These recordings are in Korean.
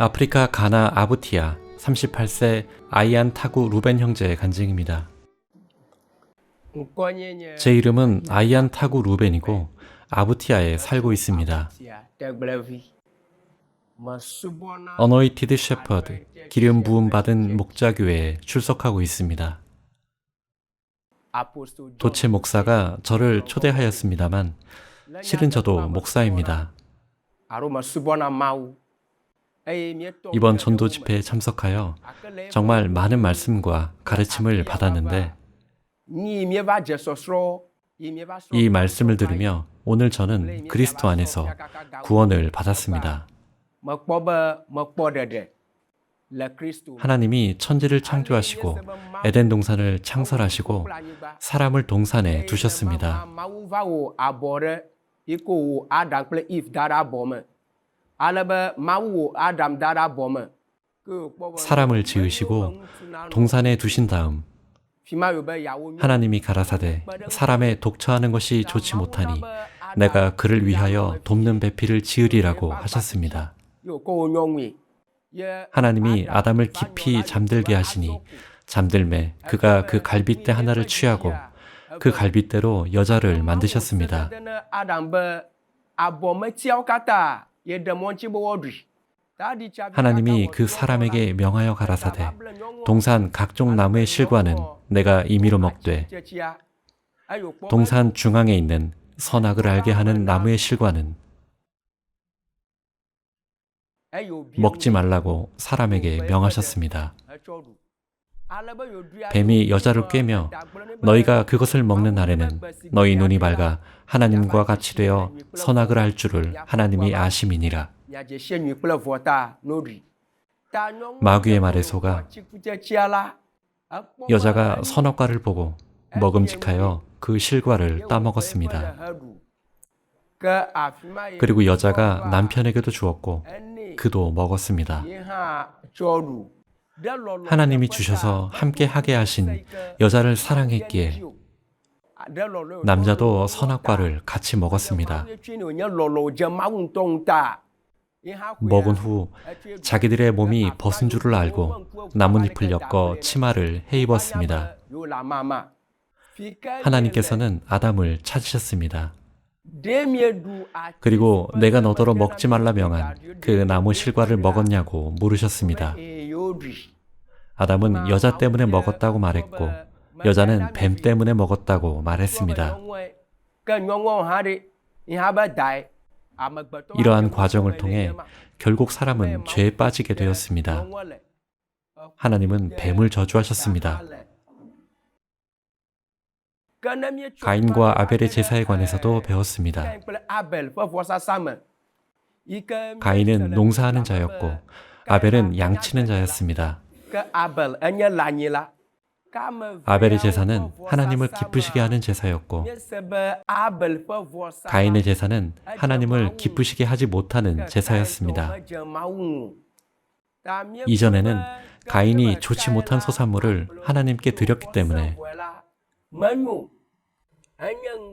아프리카 가나 아부티아 38세 아이안 타구 루벤 형제의 간증입니다. 제 이름은 아이안 타구 루벤이고 아부티아에 살고 있습니다. 어노이티드 셰퍼드, 기름 부음 받은 목자교회에 출석하고 있습니다. 도체 목사가 저를 초대하였습니다만 실은 저도 목사입니다. 이번 전도 집회에 참석하여 정말 많은 말씀과 가르침을 받았는데 이 말씀을 들으며 오늘 저는 그리스도 안에서 구원을 받았습니다. 하나님이 천지를 창조하시고 에덴 동산을 창설하시고 사람을 동산에 두셨습니다. 사람을 지으시고 동산에 두신 다음 하나님이 가라사대 사람에 독처하는 것이 좋지 못하니 내가 그를 위하여 돕는 배필을 지으리라고 하셨습니다. 하나님이 아담을 깊이 잠들게 하시니 잠들매 그가 그 갈빗대 하나를 취하고 그 갈빗대로 여자를 만드셨습니다. 하나님이 그 사람에게 명하여 가라사대 동산 각종 나무의 실과는 내가 임의로 먹되 동산 중앙에 있는 선악을 알게 하는 나무의 실과는 먹지 말라고 사람에게 명하셨습니다. 뱀이 여자를 꿰며 너희가 그것을 먹는 날에는 너희 눈이 밝아 하나님과 같이 되어 선악을 알 줄을 하나님이 아심이니라. 마귀의 말에 속아 여자가 선악과를 보고 먹음직하여 그 실과를 따먹었습니다. 그리고 여자가 남편에게도 주었고 그도 먹었습니다. 하나님이 주셔서 함께 하게 하신 여자를 사랑했기에 남자도 선악과를 같이 먹었습니다. 먹은 후 자기들의 몸이 벗은 줄을 알고 나뭇잎을 엮어 치마를 해 입었습니다. 하나님께서는 아담을 찾으셨습니다. 그리고 내가 너더러 먹지 말라 명한 그 나무 실과를 먹었냐고 물으셨습니다. 아담은 여자 때문에 먹었다고 말했고 여자는 뱀 때문에 먹었다고 말했습니다. 이러한 과정을 통해 결국 사람은 죄에 빠지게 되었습니다. 하나님은 뱀을 저주하셨습니다. 가인과 아벨의 제사에 관해서도 배웠습니다. 가인은 농사하는 자였고 아벨은 양치는 자였습니다. 아벨의 제사는 하나님을 기쁘시게 하는 제사였고 가인의 제사는 하나님을 기쁘시게 하지 못하는 제사였습니다. 이전에는 가인이 좋지 못한 소산물을 하나님께 드렸기 때문에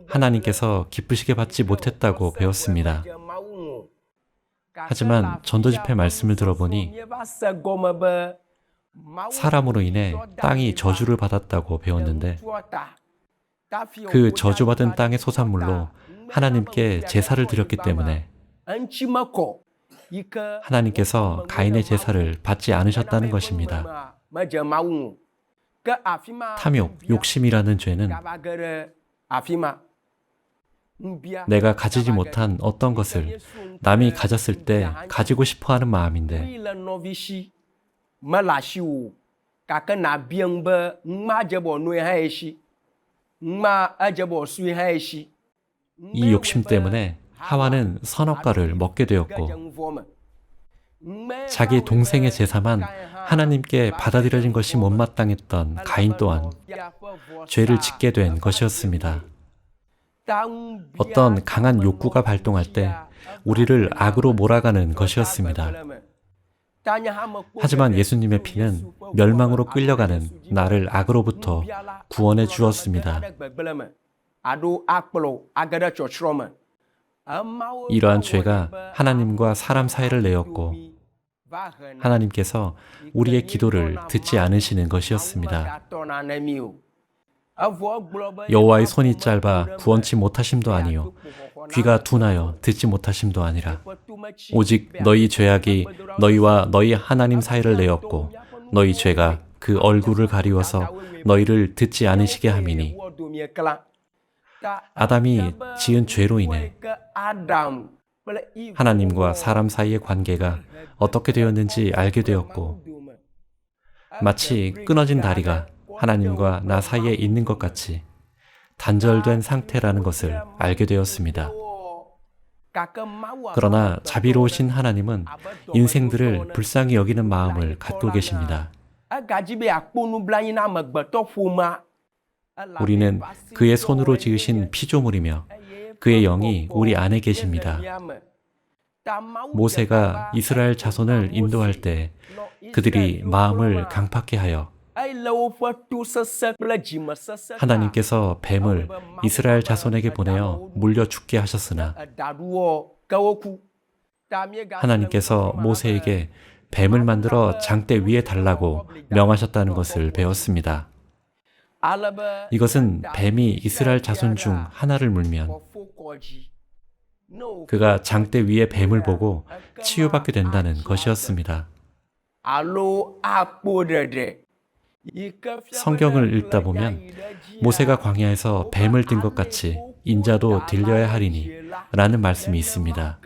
하나님께서 기쁘시게 받지 못했다고 배웠습니다. 하지만 전도집회 말씀을 들어보니 사람으로 인해 땅이 저주를 받았다고 배웠는데 그 저주받은 땅의 소산물로 하나님께 제사를 드렸기 때문에 하나님께서 가인의 제사를 받지 않으셨다는 것입니다. 탐욕, 욕심이라는 죄는 내가 가지지 못한 어떤 것을 남이 가졌을 때 가지고 싶어 하는 마음인데 이 욕심 때문에 하와는 선악과를 먹게 되었고 자기 동생의 제사만 하나님께 받아들여진 것이 못마땅했던 가인 또한 죄를 짓게 된 것이었습니다. 어떤 강한 욕구가 발동할 때 우리를 악으로 몰아가는 것이었습니다. 하지만 예수님의 피는 멸망으로 끌려가는 나를 악으로부터 구원해 주었습니다. 이러한 죄가 하나님과 사람 사이를 내었고 하나님께서 우리의 기도를 듣지 않으시는 것이었습니다. 여호와의 손이 짧아 구원치 못하심도 아니요 귀가 둔하여 듣지 못하심도 아니라 오직 너희 죄악이 너희와 너희 하나님 사이를 내었고 너희 죄가 그 얼굴을 가리워서 너희를 듣지 않으시게 함이니 아담이 지은 죄로 인해 하나님과 사람 사이의 관계가 어떻게 되었는지 알게 되었고 마치 끊어진 다리가 하나님과 나 사이에 있는 것 같이 단절된 상태라는 것을 알게 되었습니다. 그러나 자비로우신 하나님은 인생들을 불쌍히 여기는 마음을 갖고 계십니다. 우리는 그의 손으로 지으신 피조물이며 그의 영이 우리 안에 계십니다. 모세가 이스라엘 자손을 인도할 때 그들이 마음을 강팍해 하여 하나님께서 뱀을 이스라엘 자손에게 보내어 물려 죽게 하셨으나 하나님께서 모세에게 뱀을 만들어 장대 위에 달라고 명하셨다는 것을 배웠습니다. 이것은 뱀이 이스라엘 자손 중 하나를 물면 그가 장대 위에 뱀을 보고 치유받게 된다는 것이었습니다. 성경을 읽다 보면 모세가 광야에서 뱀을 든 것 같이 인자도 들려야 하리니 라는 말씀이 있습니다.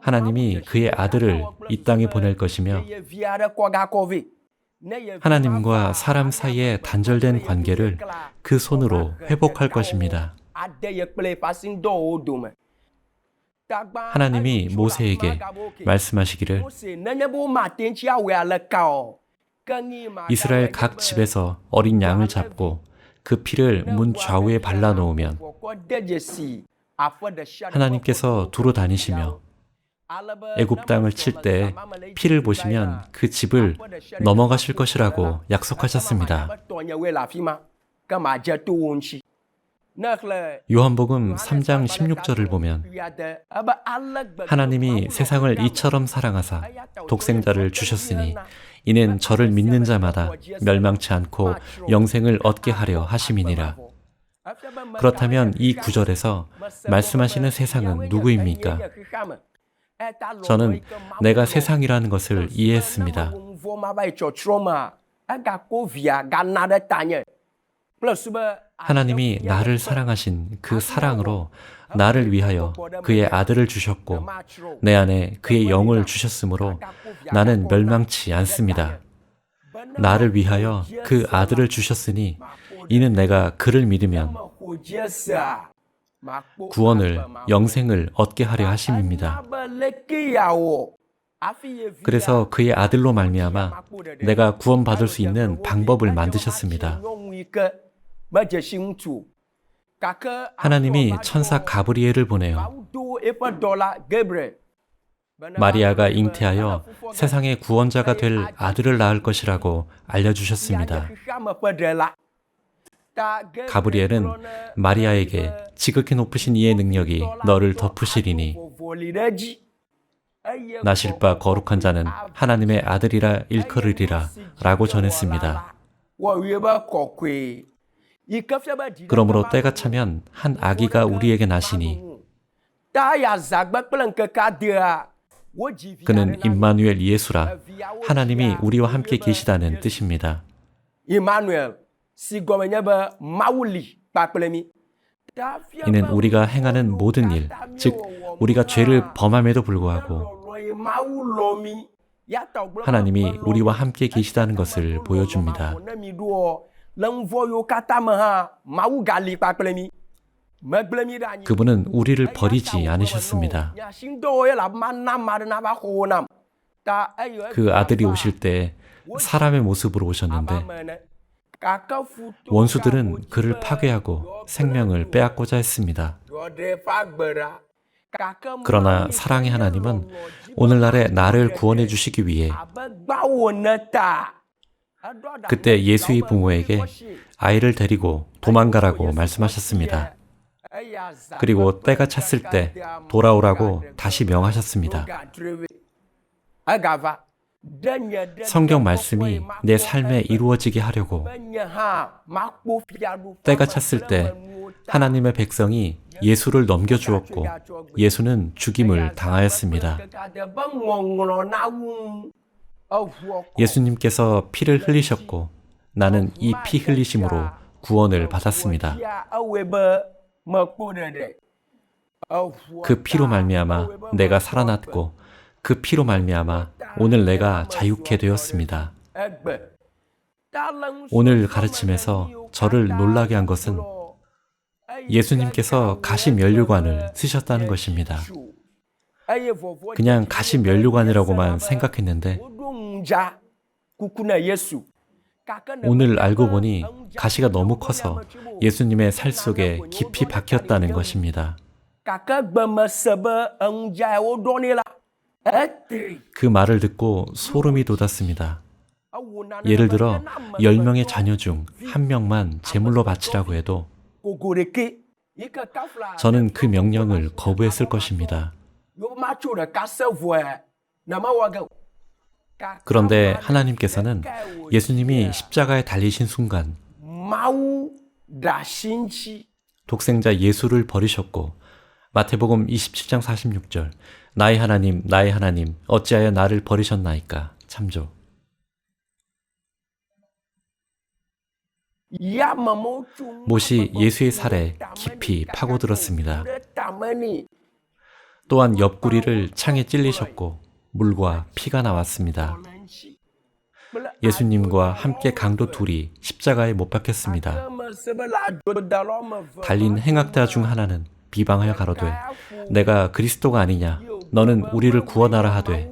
하나님이 그의 아들을 이 땅에 보낼 것이며 하나님과 사람 사이의 단절된 관계를 그 손으로 회복할 것입니다. 하나님이 모세에게 말씀하시기를 이스라엘 각 집에서 어린 양을 잡고 그 피를 문 좌우에 발라놓으면 하나님께서 두루 다니시며 애굽 땅을 칠 때 피를 보시면 그 집을 넘어가실 것이라고 약속하셨습니다. 요한복음 3장 16절을 보면 하나님이 세상을 이처럼 사랑하사 독생자를 주셨으니 이는 저를 믿는 자마다 멸망치 않고 영생을 얻게 하려 하심이니라. 그렇다면 이 구절에서 말씀하시는 세상은 누구입니까? 저는 내가 세상이라는 것을 이해했습니다. 하나님이 나를 사랑하신 그 사랑으로 나를 위하여 그의 아들을 주셨고 내 안에 그의 영을 주셨으므로 나는 멸망치 않습니다. 나를 위하여 그 아들을 주셨으니 이는 내가 그를 믿으면 구원을, 영생을 얻게 하려 하심입니다. 그래서 그의 아들로 말미암아 내가 구원받을 수 있는 방법을 만드셨습니다. 하나님이 천사 가브리엘을 보내어 마리아가 잉태하여 세상의 구원자가 될 아들을 낳을 것이라고 알려주셨습니다. 가브리엘은 마리아에게 지극히 높으신 이의 능력이 너를 덮으시리니 나실 바 거룩한 자는 하나님의 아들이라 일컬으리라 라고 전했습니다. 그러므로 때가 차면 한 아기가 우리에게 나시니 그는 임마누엘 예수라 하나님이 우리와 함께 계시다는 뜻입니다. 이는 우리가 행하는 모든 일, 즉 우리가 죄를 범함에도 불구하고 하나님이 우리와 함께 계시다는 것을 보여줍니다. 그분은 우리를 버리지 않으셨습니다. 그 아들이 오실 때 사람의 모습으로 오셨는데 원수들은 그를 파괴하고 생명을 빼앗고자 했습니다. 그러나 사랑의 하나님은 오늘날의 나를 구원해 주시기 위해 그때 예수의 부모에게 아이를 데리고 도망가라고 말씀하셨습니다. 그리고 때가 찼을 때 돌아오라고 다시 명하셨습니다. 성경 말씀이 내 삶에 이루어지게 하려고 때가 찼을 때 하나님의 백성이 예수를 넘겨주었고 예수는 죽임을 당하였습니다. 예수님께서 피를 흘리셨고 나는 이 피 흘리심으로 구원을 받았습니다. 그 피로 말미암아 내가 살아났고 그 피로 말미암아 오늘 내가 자유케 되었습니다. 오늘 가르침에서 저를 놀라게 한 것은 예수님께서 가시면류관을 쓰셨다는 것입니다. 그냥 가시면류관이라고만 생각했는데 오늘 알고 보니 가시가 너무 커서 예수님의 살 속에 깊이 박혔다는 것입니다. 그 말을 듣고 소름이 돋았습니다. 예를 들어 10명의 자녀 중 1명만 제물로 바치라고 해도 저는 그 명령을 거부했을 것입니다. 그런데 하나님께서는 예수님이 십자가에 달리신 순간 독생자 예수를 버리셨고 마태복음 27장 46절 나의 하나님 어찌하여 나를 버리셨나이까 참조. 못이 예수의 살에 깊이 파고들었습니다. 또한 옆구리를 창에 찔리셨고 물과 피가 나왔습니다. 예수님과 함께 강도 둘이 십자가에 못 박혔습니다. 달린 행악자 중 하나는 비방하여 가로되 내가 그리스도가 아니냐 너는 우리를 구원하라 하되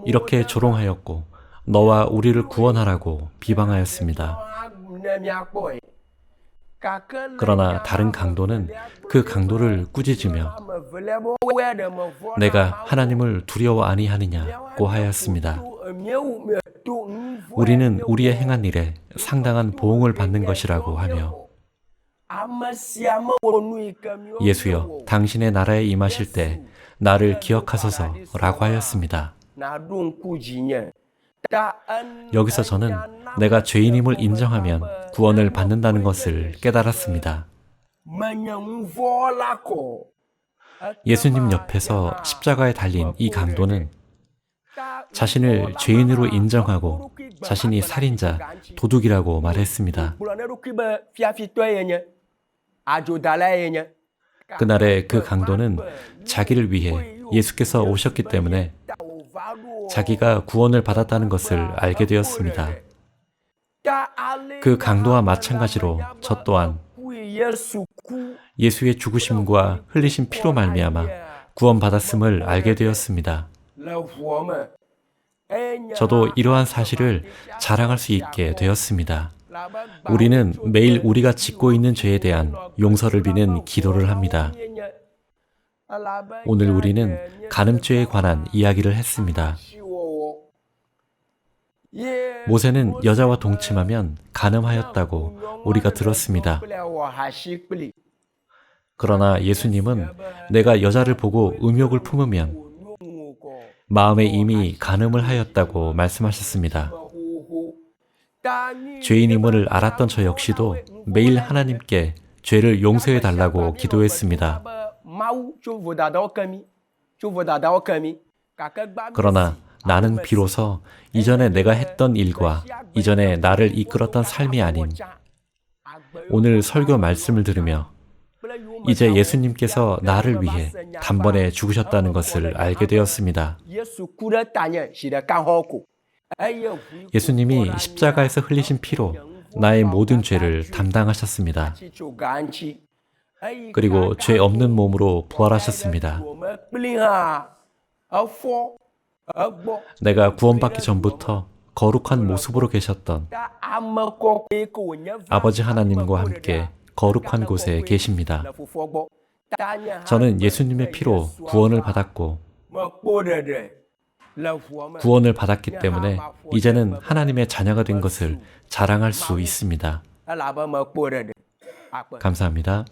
이렇게 조롱하였고 너와 우리를 구원하라고 비방하였습니다. 그러나 다른 강도는 그 강도를 꾸짖으며 내가 하나님을 두려워 아니하느냐고 하였습니다. 우리는 우리의 행한 일에 상당한 보응을 받는 것이라고 하며 예수여 당신의 나라에 임하실 때 나를 기억하소서라고 하였습니다. 여기서 저는 내가 죄인임을 인정하면 구원을 받는다는 것을 깨달았습니다. 예수님 옆에서 십자가에 달린 이 강도는 자신을 죄인으로 인정하고 자신이 살인자, 도둑이라고 말했습니다. 그날의 그 강도는 자기를 위해 예수께서 오셨기 때문에 자기가 구원을 받았다는 것을 알게 되었습니다. 그 강도와 마찬가지로 저 또한 예수의 죽으심과 흘리신 피로 말미암아 구원받았음을 알게 되었습니다. 저도 이러한 사실을 자랑할 수 있게 되었습니다. 우리는 매일 우리가 짓고 있는 죄에 대한 용서를 비는 기도를 합니다. 오늘 우리는 간음죄에 관한 이야기를 했습니다. 모세는 여자와 동침하면 간음하였다고 우리가 들었습니다. 그러나 예수님은 내가 여자를 보고 음욕을 품으면 마음에 이미 간음을 하였다고 말씀하셨습니다. 죄인임을 알았던 저 역시도 매일 하나님께 죄를 용서해 달라고 기도했습니다. 그러나 나는 비로소 이전에 내가 했던 일과 이전에 나를 이끌었던 삶이 아닌 오늘 설교 말씀을 들으며 이제 예수님께서 나를 위해 단번에 죽으셨다는 것을 알게 되었습니다. 예수님이 십자가에서 흘리신 피로 나의 모든 죄를 담당하셨습니다. 그리고 죄 없는 몸으로 부활하셨습니다. 내가 구원받기 전부터 거룩한 모습으로 계셨던 아버지 하나님과 함께 거룩한 곳에 계십니다. 저는 예수님의 피로 구원을 받았고 구원을 받았기 때문에 이제는 하나님의 자녀가 된 것을 자랑할 수 있습니다. 감사합니다.